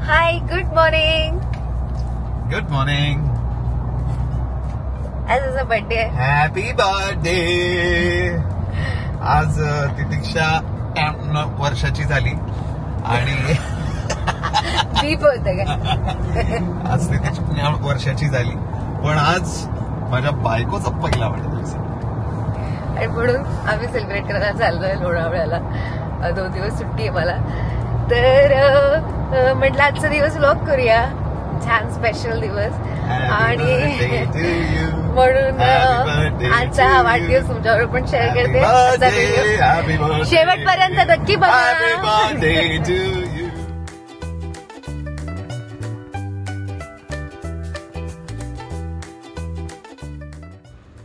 हाय, good morning. Good morning. आज तुझा birthday आहे. Happy birthday. आज तितिक्षा वर्षाची झाली आणि मी बोलते का आज तितिक्षा वर्षाची झाली, पण आज माझ्या बायकोचा पहिला वाढदिवस आणि म्हणून आम्ही सेलिब्रेट करायला चाललोय लोणावळ्याला. 2 दिवस सुट्टी आहे मला, तर म्हटलं आजचा दिवस व्लॉग करूया. छान स्पेशल दिवस आणि म्हणून आजचा हा वाढदिवस तुमच्याबरोबर पण शेअर करते. शेवटपर्यंत नक्की बघा.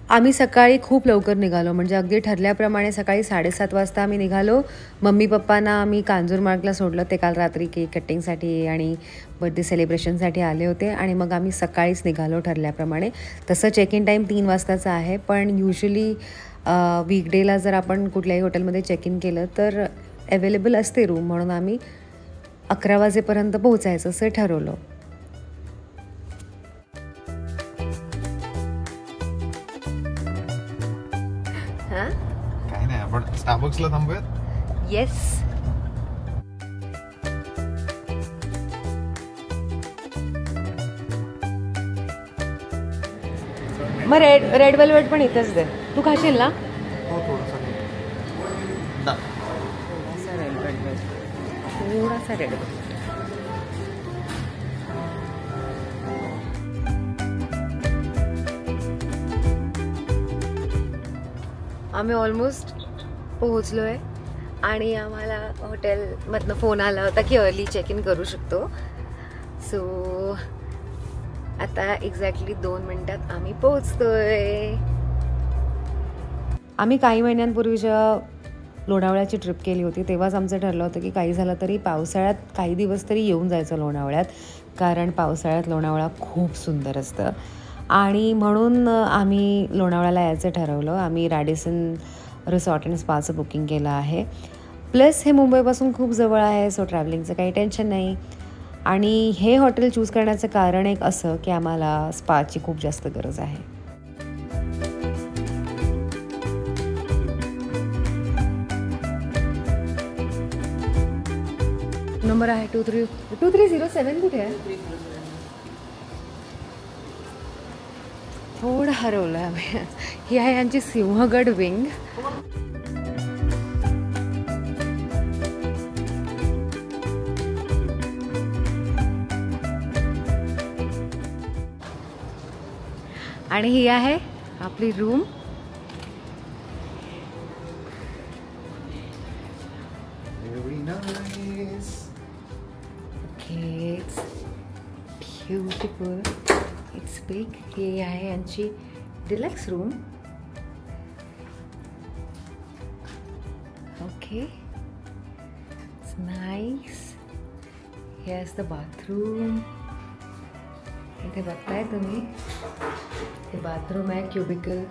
आम्ही सकाळी खूप लवकर निघालो, म्हणजे अगदी ठरल्याप्रमाणे सकाळी 7:30 वाजता आम्ही निघालो. मम्मी पप्पांना आम्ही कांजूरमार्गला सोडलं. ते काल रात्री केक कटिंगसाठी आणि बर्थडे सेलिब्रेशनसाठी आले होते आणि मग आम्ही सकाळीच निघालो ठरल्याप्रमाणे. तसं चेक इन टाईम 3 वाजताचा आहे, पण युजली वीकडेला जर आपण कुठल्याही हॉटेलमध्ये चेक इन केलं तर अवेलेबल असते रूम, म्हणून आम्ही 11 वाजेपर्यंत पोहोचायचं असं ठरवलं. काही नाही, आपण स्टारबक्सला थांबूयात. येस. मग रेड वेल्वेट पण इथेच दे. तू खाशील ना? हो, थोडासा रेड वेल्वेट, थोडासा रेड वेल्वेट. आम्ही ऑलमोस्ट पोहोचलोय आणि आम्हाला हॉटेलमधनं फोन आला होता की अर्ली चेक इन करू शकतो. सो आता एक्झॅक्टली 2 मिनिटात आम्ही पोहोचतोय. आम्ही काही महिन्यांपूर्वीच्या लोणावळ्याची ट्रिप केली होती, तेव्हाच आमचं ठरलं होतं की काही झालं तरी पावसाळ्यात काही दिवस तरी येऊन जायचं लोणावळ्यात, कारण पावसाळ्यात लोणावळा खूप सुंदर असतं आणि म्हणून आम्ही लोणावळ्याला यायचं ठरवलं. आम्ही रॅडिसन रिसॉर्ट अँड स्पाचं बुकिंग केलं आहे. प्लस हे मुंबईपासून खूप जवळ आहे, सो ट्रॅव्हलिंगचं काही टेन्शन नाही. आणि हे हॉटेल चूज करण्याचं कारण एक असं की आम्हाला स्पाची खूप जास्त गरज आहे. नंबर आहे 2307. कुठे आहे? थोडं हरवलं आहे. ही आहे यांची सिंहगड विंग. आणि ही आहे आपली room. Okay, beautiful, it's big. ही आहे यांची deluxe room. Okay, it's nice. Here's the bathroom. इथे बघताय तुम्ही, हे बाथरूम आहे, क्युबिकल.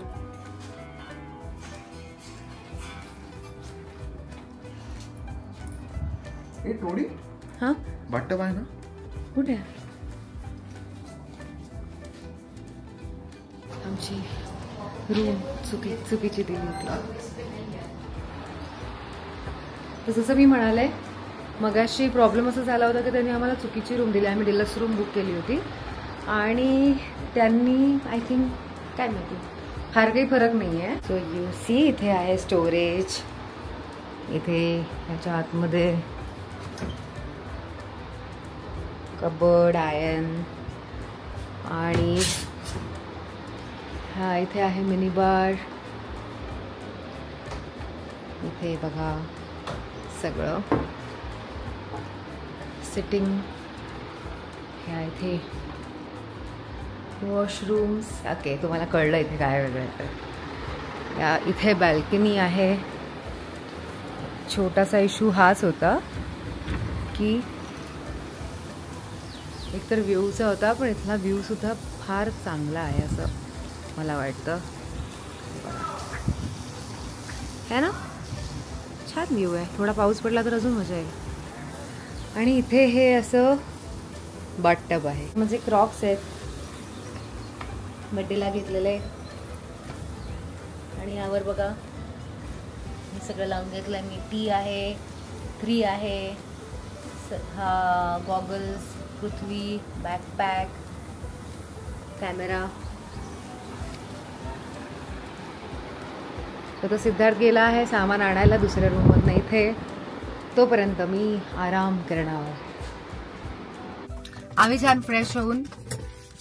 थोडी हां, बाटप आहे ना? कुठे आमची रूम चुकीची दिली होती. तर जसं मी म्हणाले मगाशी, प्रॉब्लेम असा झाला होता की त्यांनी आम्हाला चुकीची रूम दिली. आम्ही डिलक्स रूम बुक केली होती आणि त्यांनी आय थिंक, काय माहिती, फार काही फरक नाही आहे. सो यू सी, इथे आहे स्टोरेज. इथे ह्याच्या आतमध्ये कबर्ड, आयर्न आणि हा इथे आहे मिनी बार. इथे बघा सगळं सिटिंग. ह्या इथे वॉशरूम्स. ओके, तुम्हाला कळलं इथे काय वेगळं आहे. या इथे बॅल्कनी आहे. छोटासा इशू हाच होता की एकतर व्ह्यूचा होता, पण इथला व्ह्यूसुद्धा फार चांगला आहे असं मला वाटतं. है ना, छान व्ह्यू आहे. थोडा पाऊस पडला तर अजून मजा येईल. आणि इथे हे असं बाथटब आहे. म्हणजे क्रॉक्स आहेत, बड्डेला घेतलेले. आणि यावर बघा हे सगळं लावून घेतलं मी. टी आहे, 3 आहे, हा गॉगल्स, पृथ्वी, बॅकपॅक, कॅमेरा. तर तो सिद्धार्थ गेला आहे सामान आणायला दुसऱ्या रूममधनं इथे. तोपर्यंत मी आराम करणार. आम्ही छान फ्रेश होऊन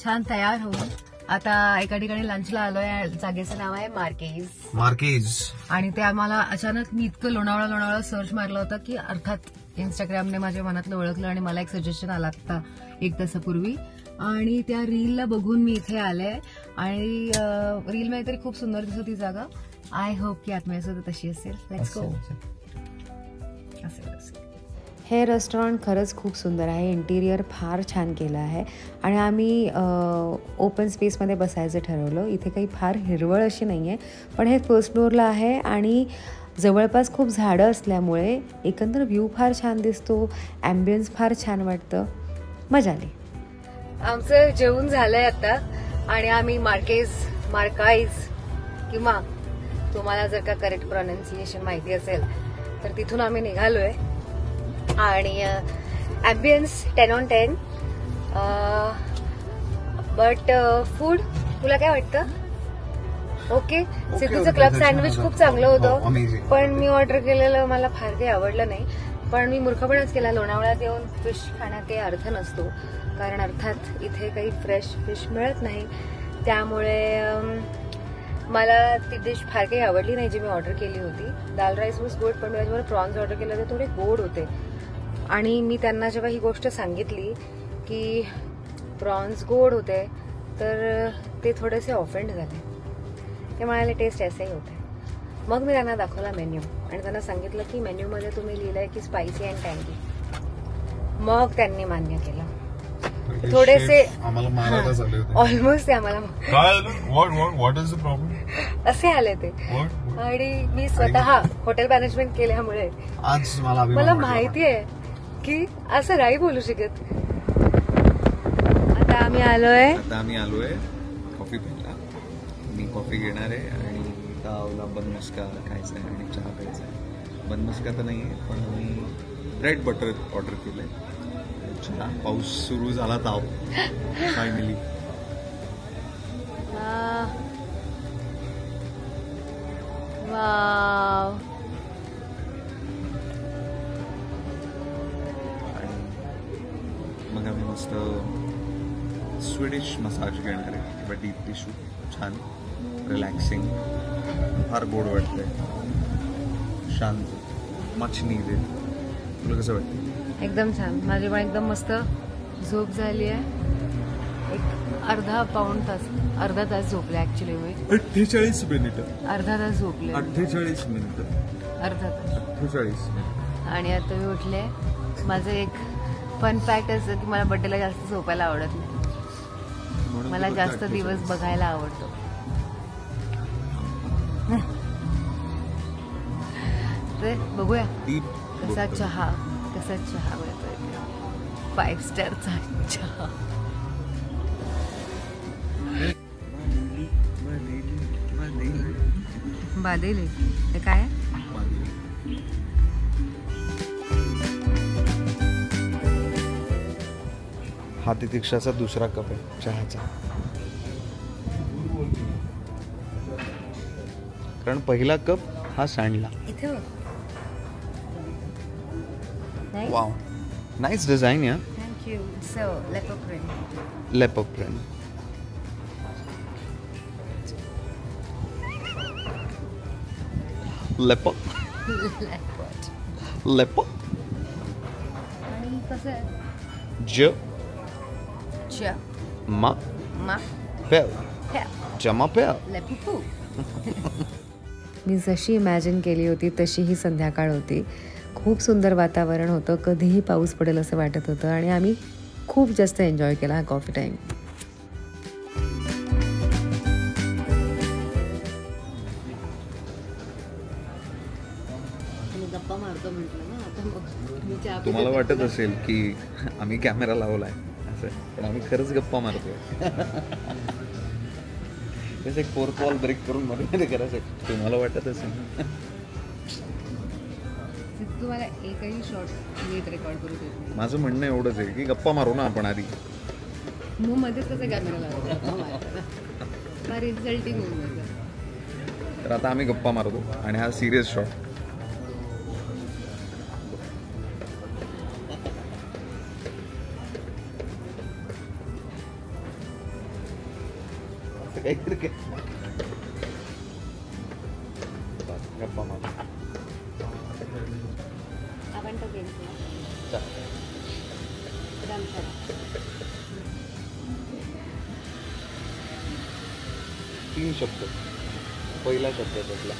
छान तयार होऊन आता एका ठिकाणी लंचला आलोय. जागेचं नाव आहे मार्केज. आणि ते आम्हाला अचानक मी इतकं लोणावळा सर्च मारलं होतं की अर्थात इंस्टाग्रामने माझ्या मनातलं ओळखलं आणि मला एक सजेशन आला आता 1 तासापूर्वी. आणि त्या रीलला बघून मी इथे आले. आणि रीलमध्ये तरी खूप सुंदर दिसत ती जागा. आय होप की आत्म्या सुद्धा तशी असेल. Let's go. हे रेस्टॉरंट खरंच खूप सुंदर आहे. इंटिरियर फार छान केलं आहे. आणि आम्ही ओपन स्पेसमध्ये बसायचं ठरवलं. इथे काही फार हिरवळ अशी नाही आहे, पण हे फर्स्ट फ्लोअरला आहे आणि जवळपास खूप झाडं असल्यामुळे एकंदर व्ह्यू फार छान दिसतो. ॲम्बियन्स फार छान वाटतं. मजा आली. आमचं जेवण झालंय आता आणि आम्ही मार्काईज किंवा तुम्हाला जर का करेक्ट प्रोनाऊन्सिएशन माहिती असेल तर तिथून आम्ही निघालोय. आणि ॲम्बियन्स 10 on 10. बट फूड तुला काय वाटतं? ओके. सिद्धूचं क्लब सँडविच खूप चांगलं होतं, पण मी ऑर्डर केलेलं मला फार काही आवडलं नाही. पण मी मूर्खपणच केला. लोणावळ्यात येऊन फिश खाण्यात काही अर्थ नसतो, कारण अर्थात इथे काही फ्रेश फिश मिळत नाही. त्यामुळे मला ती डिश फार काही आवडली नाही जी मी ऑर्डर केली होती. दाल राईस वॉज गुड, पण मी त्याच्यावर प्रॉन्स ऑर्डर केले होते, थोडे गोड होते. आणि मी त्यांना जेव्हा ही गोष्ट सांगितली की प्रॉन्स गोड होते तर ते थोडेसे ऑफेंड झाले. ते म्हणाले टेस्ट ऐसे होते. मग मी त्यांना दाखवला मेन्यू आणि त्यांना सांगितलं की मेन्यूमध्ये तुम्ही लिहिलंय की स्पायसी अँड टँगी. मग त्यांनी मान्य केलं. थोडेसे ऑलमोस्ट ते आम्हाला असे आले ते. आणि मी स्वतः हॉटेल मॅनेजमेंट केल्यामुळे मला माहिती आहे की असं नाही बोलू शकत. आता आम्ही आलोय कॉफी प्यायला. मी कॉफी घेणार आहे आणि तावला बनमस्का खायचा आहे आणि चहा प्यायचा आहे. बनमस्का तर नाही आहे, पण मी ब्रेड बटर ऑर्डर केलंय. चहा. पाऊस सुरू झाला. ताव फायनली. मग आम्ही मस्त स्वीडिश मसाज घेणार आहे. किंवा डीप टिश्यू. छान रिलॅक्सिंग. फार गोड वाटतंय. शांत. Much needed. तुला कसं वाटतं? एकदम छान. माझी पण एकदम मस्त झोप झाली आहे. एक अर्धा तास झोपले ऍक्च्युली मी. 48 मिनिटं. अर्धा तास झोपले. 48 मिनिटं. अर्धा तास. 48. आणि आता मी उठले. माझं एक फन फॅक्ट असं की मला बड्डेला जास्त झोपायला आवडत नाही. मला जास्त दिवस बघायला आवडतो. तर बघूया कसा चहा मिळतोय. 5 स्टारचा चहा. बादेली हे काय? हा तितिक्षाचा दुसरा कप आहे चहाचा. कारण पहिला कप हा सांडला. इथे वाव, नाइस डिझाईन. या थँक्यू. सो लेपो प्रिंट. लेपो. आणि कसं आहे? मा पेल. जमा पेल. लेपो. मी जशी इमॅजिन केली होती तशी ही संध्याकाळ होती. खूप सुंदर वातावरण होतं. कधीही पाऊस पडेल असं वाटत होतं आणि आम्ही खूप जास्त एन्जॉय केला हा कॉफी टाईम. गप्पा मारतो म्हटलं ना. आता मग तुम्हाला वाटत असेल की आम्ही कॅमेरा लावलाय करायचं आहे, पण आम्ही खरंच गप्पा मारतोय. कसं एक फोर्थ वॉल ब्रेक करून मध्ये मध्ये करायचं तुम्हाला वाटत असेल. तुम्हाला एकही शॉर्ट नीट रेकॉर्ड करू देत नाही. माझं म्हणणं एवढंच आहे की गप्पा मारू ना आपण आधी. मग मध्येच कसं कॅमेरा लावला रिझल्टिंग होऊन जातं. तर आता आम्ही गप्पा मारतो आणि हा सिरियस शॉट. गप्पा मारू आपण तो गेम तीन शब्द. पहिला शब्द त्यातला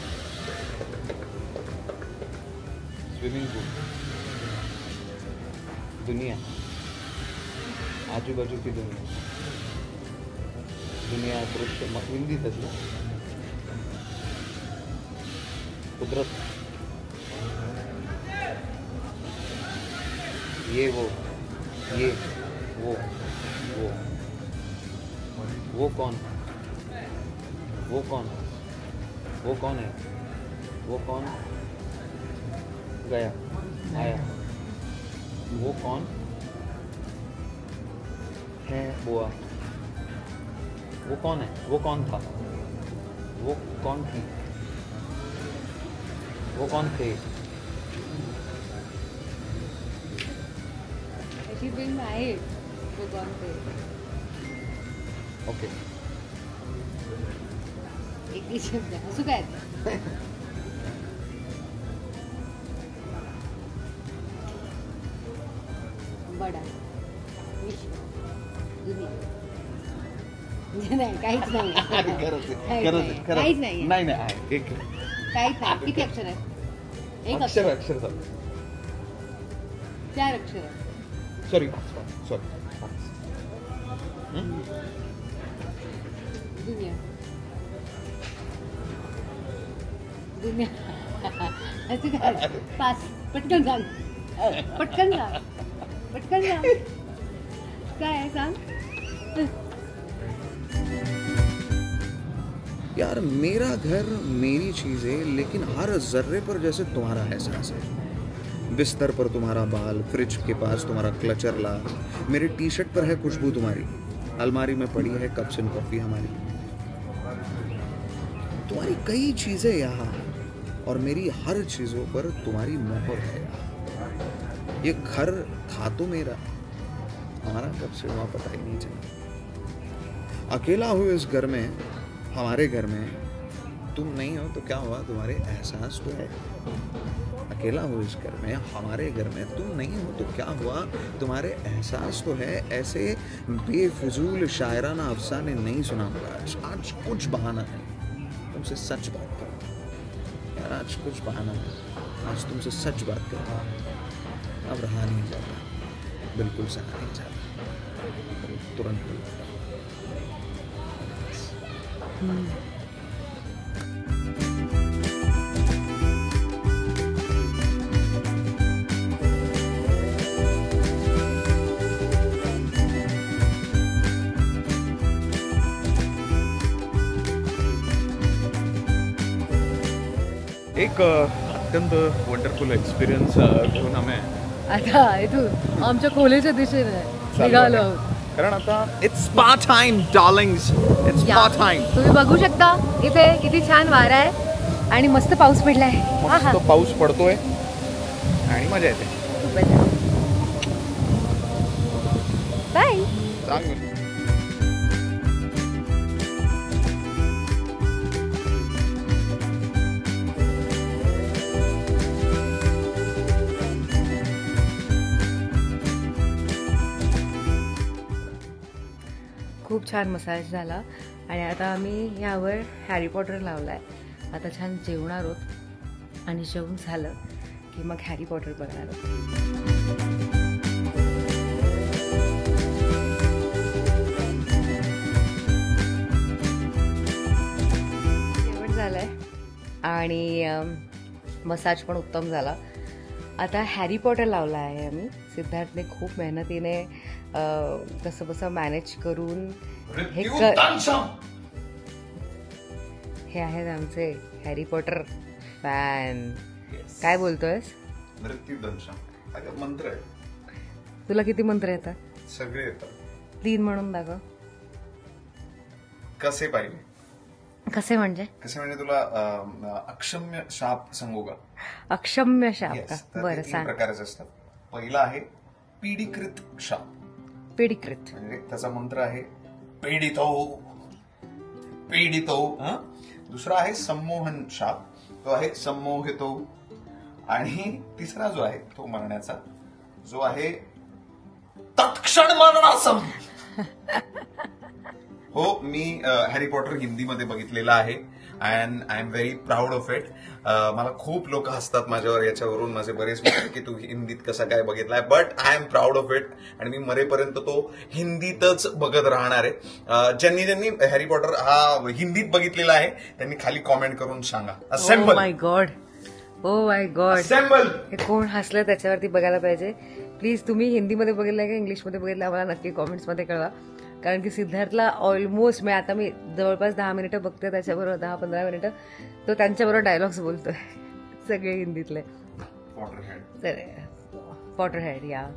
स्विमिंग पूल, दुनिया, आजूबाजू की दुनिया, दुनिया दृश्य. मग हिंदी त्यातलं कुदरत, ये वो वो कौन, वो कौन, वो कौन है, वो कौन गया आया, वो कौन है बुआ, वो कौन है, वो कौन था, वो कौन थी, वो कौन थे. आहे वो कौन थे. ओके. एक शब्द असं काय बडा विश्व दुनिया. नाही काहीच नाही. काहीच नाही. नाही नाही एक काहीच नाही. किती अक्षर आहेत. एक अक्षर अक्षर 4 अक्षर आहेत. सॉरी दुनिया दुनिया असं काय. पास. पटकन सांग. पटकन सांग. पटकन सांग. काय आहे सांग. यार मेरा घर मेरी चीज़ें, लेकिन हर जर्रे पर जैसे तुम्हारा एहसास है. बिस्तर पर तुम्हारा बाल, फ्रिज के पास तुम्हारा क्लचर, मेरे टी शर्ट पर है खुशबू तुम्हारी, अलमारी में पड़ी है कप्स एंड कॉफ़ी हमारी. तुम्हारी कई चीज़ें यहाँ और मेरी हर चीज़ों पर तुम्हारी मोहर है. ये घर था तो मेरा, हमारा कब से हुआ पता ही नहीं चला. अकेला हूँ इस घर में, हमारे घर में तुम नहीं हो तो क्या हुआ, तुम्हारे एहसास तो है. अकेला हूँ इस घर में, हमारे घर में तुम नहीं हो तो क्या हुआ, तुम्हारे एहसास तो है. ऐसे बेफजूल शायराना अफसाने नहीं सुनाऊंगा आज कुछ बहाना नहीं, तुमसे सच बात करूँगा यार. आज कुछ बहाना नहीं, आज तुमसे सच बात करूँगा. अब रहा नहीं जाता, बिल्कुल सहा नहीं जाता, तुरंत. एक अत्यंत वंडरफुल एक्सपिरियन्स घेऊन आम्ही आता इथून आमच्या खोलीच्या दिशेने निघालो आहोत. कारण आता it's spa time Darling's, it's spa time. तुम्ही बघू शकता इथे किती छान वारा आहे आणि मस्त पाऊस पडलाय. मस्त पाऊस पडतोय आणि मजा येते. बाय. चांगलं. खूप छान मसाज झाला आणि आता आम्ही यावर हॅरी पॉटर लावला आहे. आता छान जेवणार आहोत आणि जेवण झालं की मग हॅरी पॉटर बघणार आहोत. जेवण झालं आहे आणि मसाज पण उत्तम झाला. आता हॅरी पॉटर लावला आहे आम्ही. सिद्धार्थने खूप मेहनतीने कसं बसं मॅनेज करून हे आहेत आमचे हॅरी पॉटर फॅन. काय बोलतोयस? मंत्र आहे. तुला किती मंत्र येतात? सगळे येतात. 3 म्हणून दाखव. कसे पाहिजे? कसे म्हणजे तुला अक्षम्य शाप सांगू का? अक्षम्य शाप का? बरं सांग. प्रकारचे असतात. पहिला आहे पीडिकृत शाप. पीडिकृत म्हणजे त्याचा मंत्र आहे पीडितो पीडितो. दुसरा आहे संमोहन शाप, तो आहे संमोहितो. आणि तिसरा जो आहे तो मरण्याचा, जो आहे तत्क्षण मरणासम. हो, मी हॅरी पॉटर हिंदीमध्ये बघितलेला आहे and I am very proud of it. मला खूप लोक हसतात माझ्यावर याच्यावरून, माझे बरेच मित्र, की तू हिंदीत कसा काय बघितलाय, but I am proud of it. आणि मी मरेपर्यंत तो हिंदीतच बघत राहणार आहे. ज्यांनी हॅरी पॉटर हा हिंदीत बघितलेला आहे त्यांनी खाली कॉमेंट करून सांगा. Assemble. My God, oh my God, assemble. हे कोण हसलं त्याच्यावरती बघायला पाहिजे. प्लीज तुम्ही हिंदीमध्ये बघितलंय का इंग्लिशमध्ये बघितलं आम्हाला नक्की कॉमेंट्समध्ये कळवा. कारण की सिद्धार्थला ऑलमोस्ट मी आता जवळपास 10 मिनिटं बघते त्याच्याबरोबर, 10-15 मिनिटं तो त्यांच्याबरोबर डायलॉग्स बोलतोय सगळे हिंदीतले. पॉटर हेड या.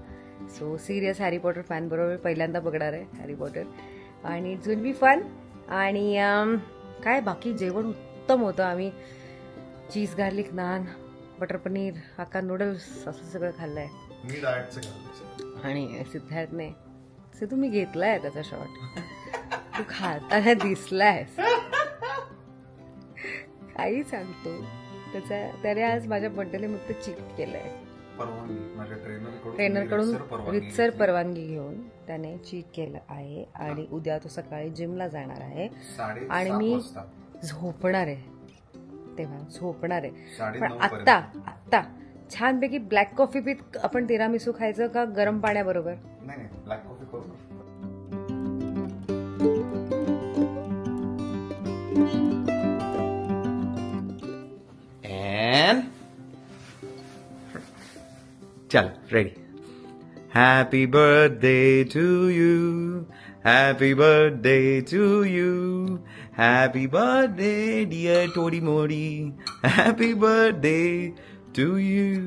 So serious Harry Potter fan बरोबर पहिल्यांदा बघणार आहे हॅरी पॉटर आणि इट्स विल बी फन. आणि काय बाकी जेवण उत्तम होतं. आम्ही cheese garlic naan, butter paneer, hakka noodles असं सगळं खाल्लंय. मी डाएटचं खाल्लं. आणि सिद्धार्थने तुम्ही घेतलाय त्याचा शॉट, तू खाताना दिसलायस. काही सांगतो त्याने आज माझ्या बर्थडेला मग चीट केलंय. ट्रेनरकडून रितसर परवानगी घेऊन त्याने चीट केलं आहे. आणि उद्या तो सकाळी जिमला जाणार आहे आणि मी झोपणार आहे, तेव्हा झोपणार आहे. पण आत्ता छानपैकी ब्लॅक कॉफी पीत आपण तिरामिसू खायचं का गरम पाण्याबरोबर? नाही, ब्लॅक कॉफी करू. चल ready. Happy birthday to you, happy birthday to you, happy birthday dear टोडी मोडी, happy birthday to you.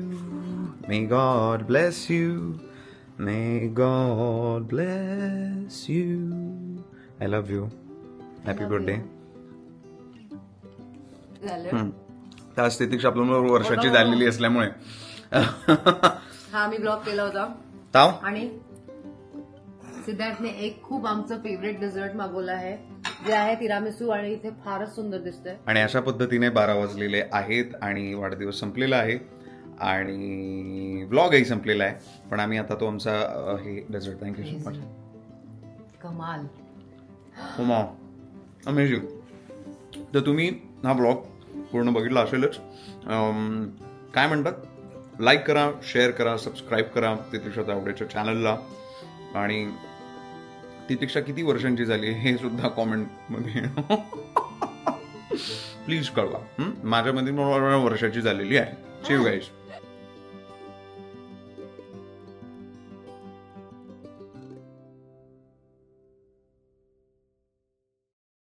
May God bless you. May God bless you. I love you. Happy birthday. त्या स्थितीत आपल्याला वर्षाची झालेली असल्यामुळे हा मी ब्लॉग केला होता. ताव. आणि सिद्धार्थने एक खूप आमचं फेवरेट डेझर्ट मागवलं आहे, जे आहे तिरामिसू. आणि इथे फारच सुंदर दिसतंय. आणि अशा पद्धतीने 12 वाजलेले आहेत आणि वाढदिवस संपलेला आहे आणि व्लॉगही संपलेला आहे. पण आम्ही आता तो आमचा हे डेझर्ट. Thank you so much. कमाल. अमेझिंग. तर तुम्ही हा ब्लॉग पूर्ण बघितला असेलच. काय म्हणतात, लाईक करा, शेअर करा, सबस्क्राईब करा तितिक्षा आवडेच्या चॅनलला. आणि तितिक्षा किती वर्षांची झाली हे सुद्धा कॉमेंटमध्ये प्लीज कळवा. माझ्यामध्ये वर्षाची झालेली आहे. See you guys.